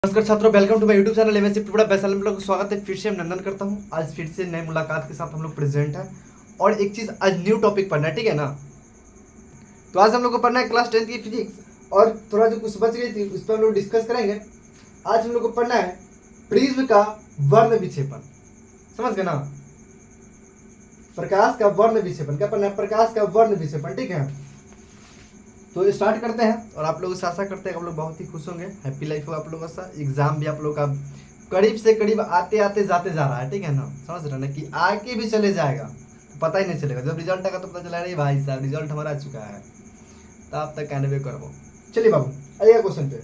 नमस्कार छात्रों, welcome to my YouTube channel MSc बड़ा वैशाली में लोग स्वागत है। फिर से मैं नंदन करता हूँ। आज फिर से नई मुलाकात के साथ हम लोग प्रेजेंट हैं और एक चीज़ आज न्यू टॉपिक पढ़ना है, ठीक है ना। तो आज हम लोग को पढ़ना है क्लास 10 की फिजिक्स और थोड़ा जो कुछ बच गई थी उस पर हम लोग डिस्कस करेंगे। आज हम लोग को पढ़ना है प्रिज्म का वर्ण विक्षेपण। समझ गए ना, प्रकाश का वर्ण विक्षेपण। क्या पढ़ना है? प्रकाश का वर्ण विक्षेपण, ठीक है। तो स्टार्ट करते हैं और आप लोगों से आशा करते हैं आप लोग बहुत ही खुश होंगे। हैप्पी लाइफ हो आप लोगों का। एग्जाम भी आप लोगों का करीब से करीब आते आते जाते जा रहा है, ठीक है ना। समझ रहे ना कि आके भी चले जाएगा, पता ही नहीं चलेगा। जब रिजल्ट आएगा तो पता चला रही भाई साहब रिजल्ट हमारा आ चुका है, तब तक कहने भी करबो। चलिए बाबू आइए क्वेश्चन पे।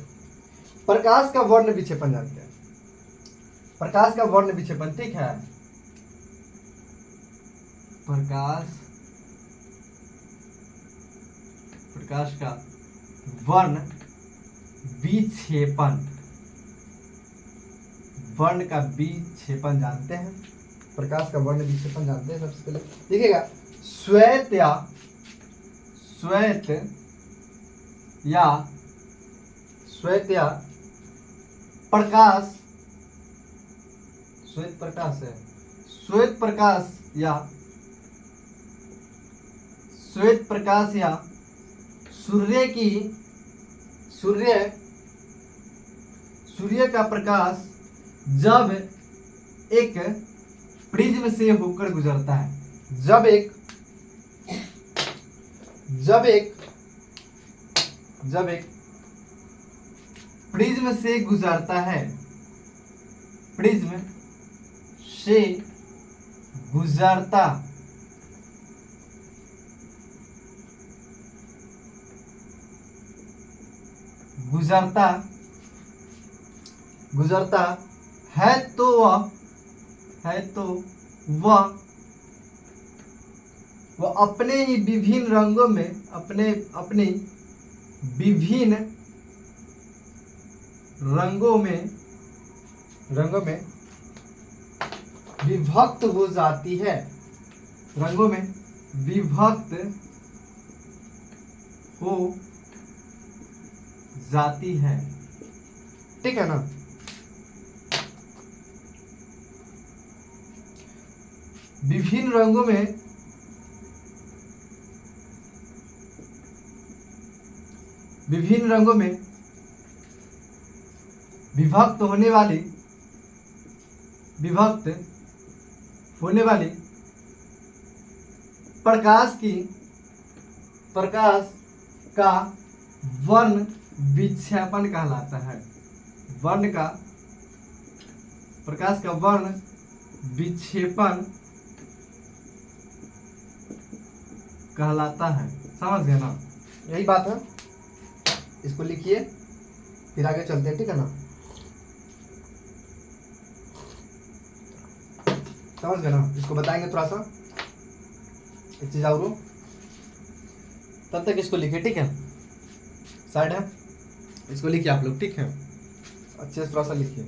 प्रकाश का वर्ण विक्षेपण जानते हैं। प्रकाश का वर्ण विक्षेपण, ठीक है। प्रकाश का वर्ण विक्षेपण, वर्ण का विक्षेपण जानते हैं। प्रकाश का वर्ण विक्षेपण जानते हैं। सबसे पहले देखिएगा, श्वेत या प्रकाश, श्वेत प्रकाश या सूर्य का प्रकाश जब एक प्रिज्म से होकर गुजरता है, जब एक प्रिज्म से गुजरता है, प्रिज्म से गुजरता है तो वह अपने ही विभिन्न रंगों में अपने विभिन्न रंगों में विभक्त हो जाती है, रंगों में विभक्त हो जाती है, ठीक है ना। विभिन्न रंगों में विभक्त होने वाली प्रकाश का वर्ण विक्षेपण कहलाता है। प्रकाश का वर्ण विक्षेपण कहलाता है। समझ गए ना, यही बात है। इसको लिखिए फिर आगे चलते हैं, ठीक है ना। समझ गए ना, इसको बताएंगे थोड़ा सा एक चीज और, तब तक इसको लिखिए, ठीक है। साइड है, इसको लिखिए आप लोग, ठीक है। अच्छे से थोड़ा सा लिखिए।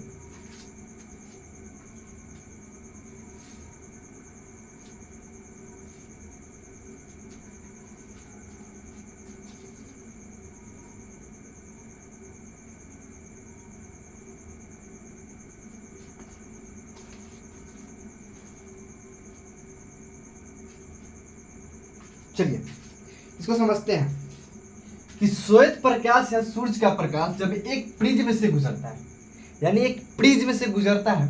चलिए इसको समझते हैं कि श्वेत प्रकाश या सूर्य का प्रकाश जब एक प्रिज्म से गुजरता है, यानी एक प्रिज्म से गुजरता है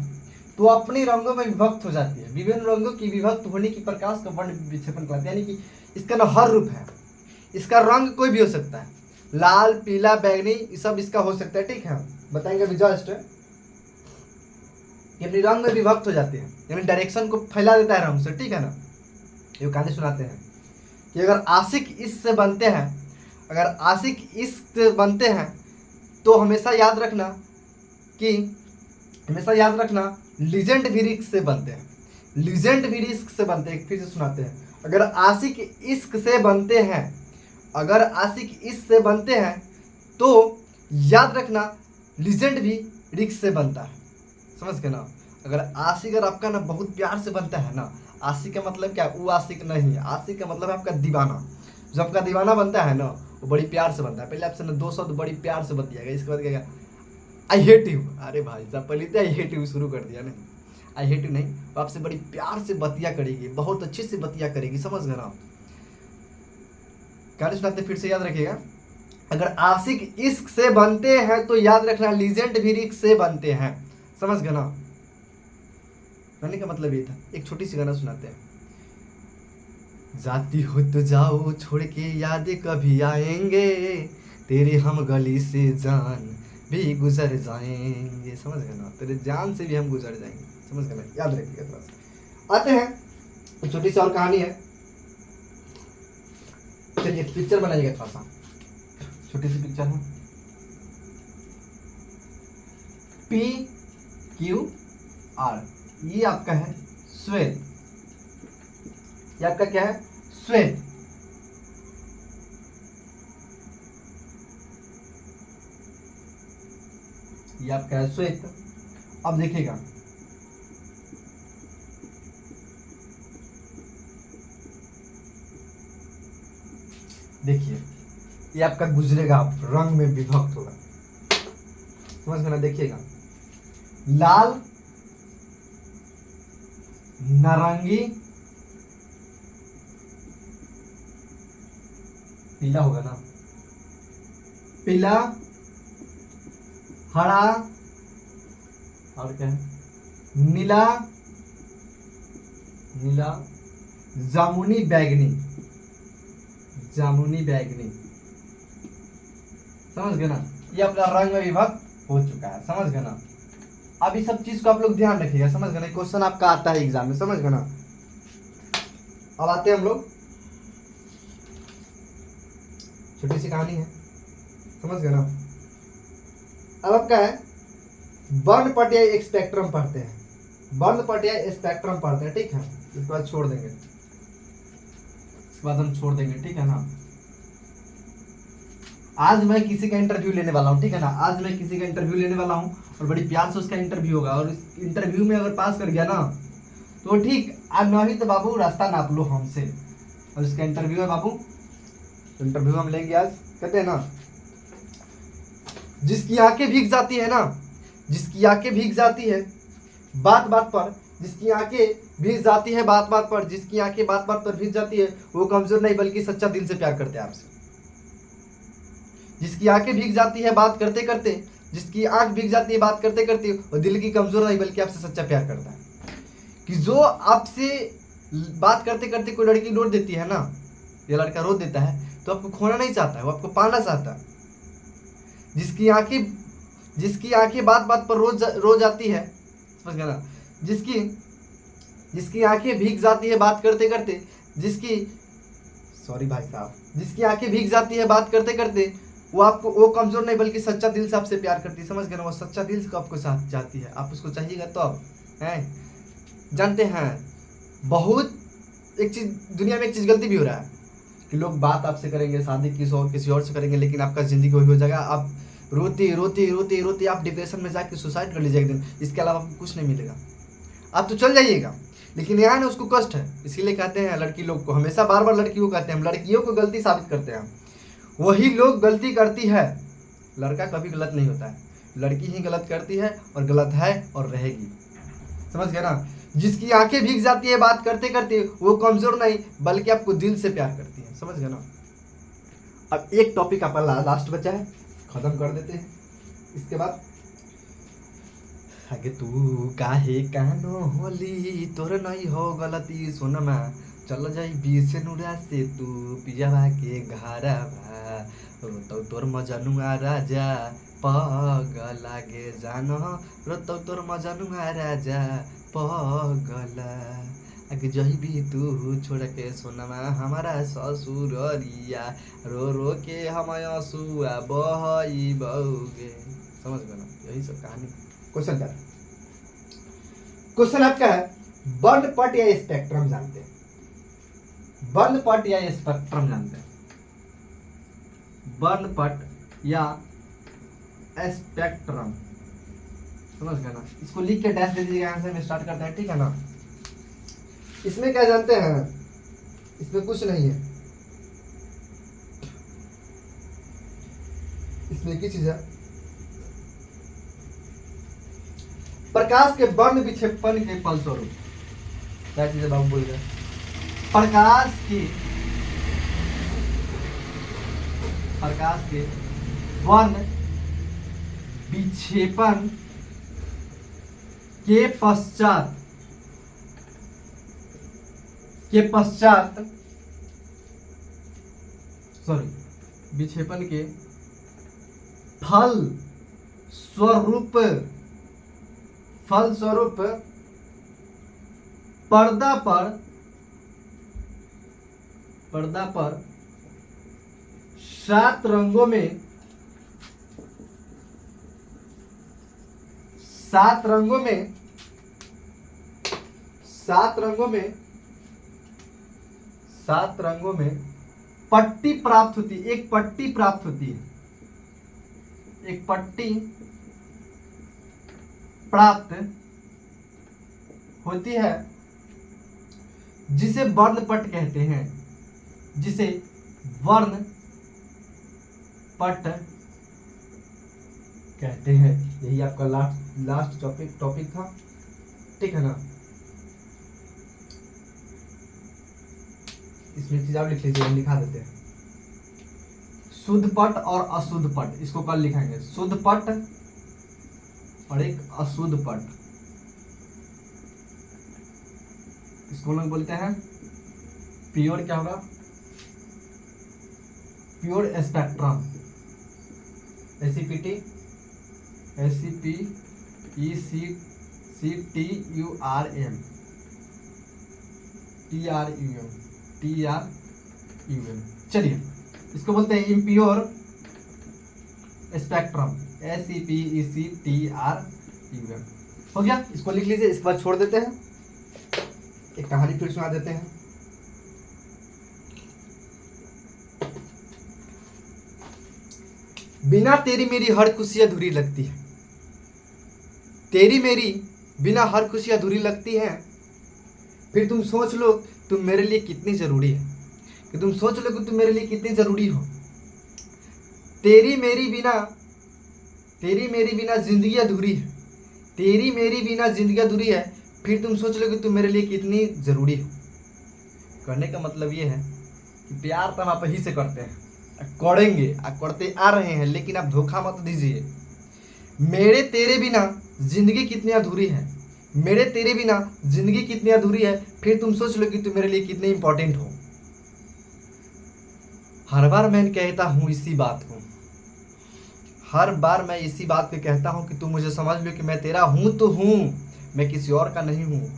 तो अपने रंगों में विभक्त हो जाती है। विभिन्न रंगों की विभक्त होने की प्रकाश का वर्ण विक्षेपण कहलाता है। यानी कि इसका ना हर रूप है, इसका रंग कोई भी हो सकता है, लाल, पीला, बैंगनी, ये सब इसका हो सकता है, ठीक है। बताएंगे अभी जस्ट कि अपने रंग में विभक्त हो जाते हैं, यानी डायरेक्शन को फैला देता है रंग से, ठीक है ना। ये कहानी सुनाते हैं कि अगर आशिक इससे बनते हैं तो हमेशा याद रखना लीजेंड भी रिस्क से बनते हैं। फिर से सुनाते हैं, अगर आशिक इश्क से बनते हैं तो याद रखना लीजेंड भी रिस्क से बनता है। समझ गए ना। अगर आशिक अगर आपका ना बहुत प्यार से बनता है ना, आशिक का मतलब क्या, वो आशिक नहीं है, आशिक का मतलब है आपका दीवाना। जो आपका दीवाना बनता है ना वो बड़ी प्यार से बनता है। पहले आपसे ना 200 बड़ी प्यार से बतिएगा, इसके बाद क्या आई हेट यू, अरे भाई साहब पहले तो आई हेट यू शुरू कर दिया नहीं, आई हेट यू नहीं, वो आपसे बड़ी प्यार से बतिया करेगी, बहुत अच्छे से बतिया करेगी, समझ गए ना। गाने सुनाते फिर से याद रखिएगा, अगर आशिक इश्क से बनते हैं तो याद रखना लीजेंड भी रिस्क से बनते हैं, समझ गए ना। गाने का मतलब ये था। एक छोटी सी गाना सुनाते हैं। जाती हो तो जाओ छोड़ के, यादें कभी आएंगे, तेरे हम गली से जान भी गुजर जाएंगे, समझ गए ना, तेरे जान से भी हम गुजर जाएंगे, समझ गए ना, याद रखिएगा थोड़ा सा। आते हैं एक छोटी सी और कहानी है, चलिए पिक्चर बनाइएगा थोड़ा सा, छोटी सी पिक्चर है, PQR, ये आपका है श्वेत, ये आपका क्या है श्वेत, ये आपका है श्वेत। अब देखिएगा, देखिए ये आपका गुजरेगा, रंग में विभक्त होगा, समझ गए ना। देखिएगा लाल, नारंगी, पीला होगा ना, पीला, हरा, और क्या है नीला, नीला, जामुनी बैगनी, जामुनी बैगनी, समझ गए ना। ये अपना रंग में विभक्त हो चुका है, समझ गए ना। अब इस सब चीज को आप लोग ध्यान रखिएगा, समझ गए ना, क्वेश्चन आपका आता है एग्जाम में, समझ गए ना। अब आते हैं हम लोग, छोटी सी कहानी है, समझ गए ना। अब आपका है वर्णपटीय स्पेक्ट्रम पढ़ते हैं, वर्णपटीय स्पेक्ट्रम पढ़ते हैं, ठीक है। इसके बाद छोड़ देंगे, इसके बाद हम छोड़ देंगे, ठीक है ना। आज मैं किसी का इंटरव्यू लेने वाला हूँ, ठीक है ना, आज मैं किसी का इंटरव्यू लेने वाला हूँ और बड़ी प्यार से उसका इंटरव्यू होगा, और इस इंटरव्यू में अगर पास कर गया ना तो ठीक, आज नहीं तो बाबू रास्ता नाप लो हमसे, और इसका इंटरव्यू है बाबू, इंटरव्यू हम लेंगे आज। कहते हैं ना, जिसकी आंखें भीग जाती है ना, जिसकी आंखें भीग जाती है बात बात पर, जिसकी आंखें भीग जाती है बात बात पर, जिसकी आंखें बात बात पर भीग जाती है वो कमजोर नहीं बल्कि सच्चा दिल से प्यार करते हैं आपसे। जिसकी आंखें भीग जाती है बात करते करते, जिसकी आंख भीग जाती है बात करते करते, वो दिल की कमजोर नहीं बल्कि आपसे सच्चा प्यार करता है। कि जो आपसे बात करते करते कोई लड़की रोक देती है ना, या लड़का रोक देता है, तो आपको खोना नहीं चाहता है, वो आपको पाना चाहता है। जिसकी आंखें बात बात पर रो जाती है, समझ गए ना, जिसकी आंखें भीग जाती है बात करते करते, सॉरी भाई साहब, जिसकी आंखें भीग जाती है बात करते करते, वो कमजोर नहीं बल्कि सच्चा दिल से आपसे प्यार करती है, समझ गए ना। वो सच्चा दिल से आपको साथ चाहती है, आप उसको चाहिएगा तो आप हैं। जानते हैं बहुत एक चीज दुनिया में, एक चीज गलती भी हो रहा है कि लोग बात आपसे करेंगे, शादी किसी और से करेंगे, लेकिन आपका जिंदगी वही हो जाएगा, आप रोते रोते रोते रोते आप डिप्रेशन में जाके सुसाइड कर लीजिएगा एक दिन, इसके अलावा आपको कुछ नहीं मिलेगा। आप तो चल जाइएगा, लेकिन यहाँ ना उसको कष्ट है, इसीलिए कहते हैं लड़की लोग को हमेशा बार बार लड़कियों को कहते हैं, हम लड़कियों को गलती साबित करते हैं, वही लोग गलती करती है, लड़का कभी गलत नहीं होता है, लड़की ही गलत करती है और गलत है और रहेगी, समझ गए ना। जिसकी आंखें भीग जाती है बात करते करते, वो कमजोर नहीं बल्कि आपको दिल से प्यार करती है, समझ गए ना। अब एक टॉपिक आपका लास्ट बचा है, खत्म कर देते हैं, इसके बाद आगे। तू काहे कानो होली तोर नहीं हो गलती सोनमा, चल जाई बीस नुरा से तू पियावा के घारा भा, रोतौ तोर मजनुआ राजा पग लागे जान, रोतौ तोर मजनुआ राजा पगला, आगे जही भी तू छोड़ के सोनमा हमारा ससुररिया, रो रो के हम आंसुआ बहई बउगे, समझ गए ना। यही सब कहानी। क्वेश्चन क्या, क्वेश्चन आपका है वर्णपट या स्पेक्ट्रम जानते हैं, वर्णपट या स्पेक्ट्रम जानते हैं, वर्णपट या स्पेक्ट्रम, समझ गए ना। इसको लिख के डैश दे दीजिएगा, आंसर में स्टार्ट करते हैं, ठीक है ना। इसमें क्या जानते हैं, इसमें कुछ नहीं है, इसमें एक ही चीज है, प्रकाश के वर्ण विक्षेपण के फलस्वरूप, क्या चीजें बाबू बोल रहे, प्रकाश के वर्ण विक्षेपण के पश्चात विक्षेपण के फल स्वरूप पर्दा पर सात रंगों में पट्टी प्राप्त होती है, एक पट्टी प्राप्त होती है जिसे वर्णपट कहते हैं। यही आपका लास्ट टॉपिक था, ठीक है ना। इसमें चीज आप लिख लीजिए, हम लिखा देते हैं। शुद्ध पट और अशुद्ध पट, इसको कल लिखेंगे। शुद्ध पट और एक अशुद्ध पट, इसको लोग बोलते हैं प्योर, क्या होगा, प्योर स्पेक्ट्रम, TRUM। चलिए इसको बोलते हैं इम्प्योर स्पेक्ट्रम, SEPECTRUM। हो गया, इसको लिख लीजिए। इसके बाद छोड़ देते हैं, एक कहानी फिर सुना देते हैं। बिना तेरी मेरी हर खुशी अधूरी लगती है, तेरी मेरी बिना हर खुशी अधूरी लगती है। फिर तुम सोच लो तुम मेरे लिए कितनी जरूरी है, कि तुम सोच लो कि तुम मेरे लिए कितनी जरूरी हो। तेरी मेरी बिना जिंदगी अधूरी है, तेरी मेरी बिना जिंदगी अधूरी है। फिर तुम सोच लो कि तुम मेरे लिए कितनी जरूरी हो। कहने का मतलब ये है कि प्यार तो हम आप ही से करते हैं, करेंगे, करते आ रहे हैं, लेकिन आप धोखा मत दीजिए। मेरे तेरे बिना जिंदगी कितनी अधूरी है, मेरे तेरे बिना जिंदगी कितनी अधूरी है। फिर तुम सोच लो कि तुम मेरे लिए कितने इंपॉर्टेंट हो। हर बार मैं कहता हूँ इसी बात को, हर बार मैं इसी बात को कहता हूँ कि तुम मुझे समझ लो कि मैं तेरा हूँ तो हूँ, मैं किसी और का नहीं हूँ।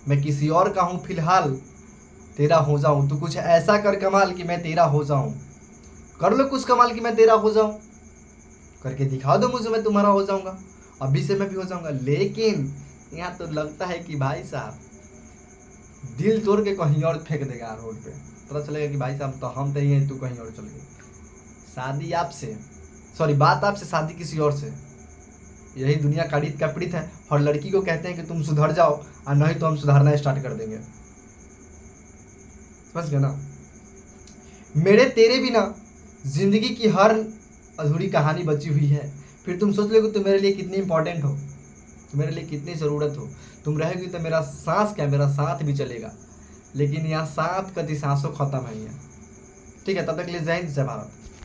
मैं किसी और का हूँ फिलहाल, तेरा हो जाऊँ। तो कुछ ऐसा कर कमाल कि मैं तेरा हो जाऊँ, कर लो कुछ कमाल कि मैं तेरा हो जाऊँ, करके दिखा दो मुझे, मैं तुम्हारा हो जाऊँगा, अभी से मैं भी हो जाऊँगा। लेकिन यहाँ तो लगता है कि भाई साहब दिल तोड़ के कहीं और फेंक देगा रोड पे, पता चलेगा कि भाई साहब तो हम तो ही हैं, तू कहीं और चल गई। शादी आपसे, सॉरी बात आपसे, शादी किसी और से। यही दुनिया का रीत का पीड़ित है। और लड़की को कहते हैं कि तुम सुधर जाओ, और नहीं तो हम सुधारना स्टार्ट कर देंगे। समझ गए ना। मेरे तेरे बिना जिंदगी की हर अधूरी कहानी बची हुई है। फिर तुम सोच लो कि तुम मेरे लिए कितनी इंपॉर्टेंट हो, तुम मेरे लिए कितनी ज़रूरत हो। तुम रहेगी तो मेरा सांस क्या, मेरा साथ भी चलेगा। लेकिन यहाँ साथ कति सांसों खत्म है। ठीक है, तब तक के लिए जय हिंद, जय भारत।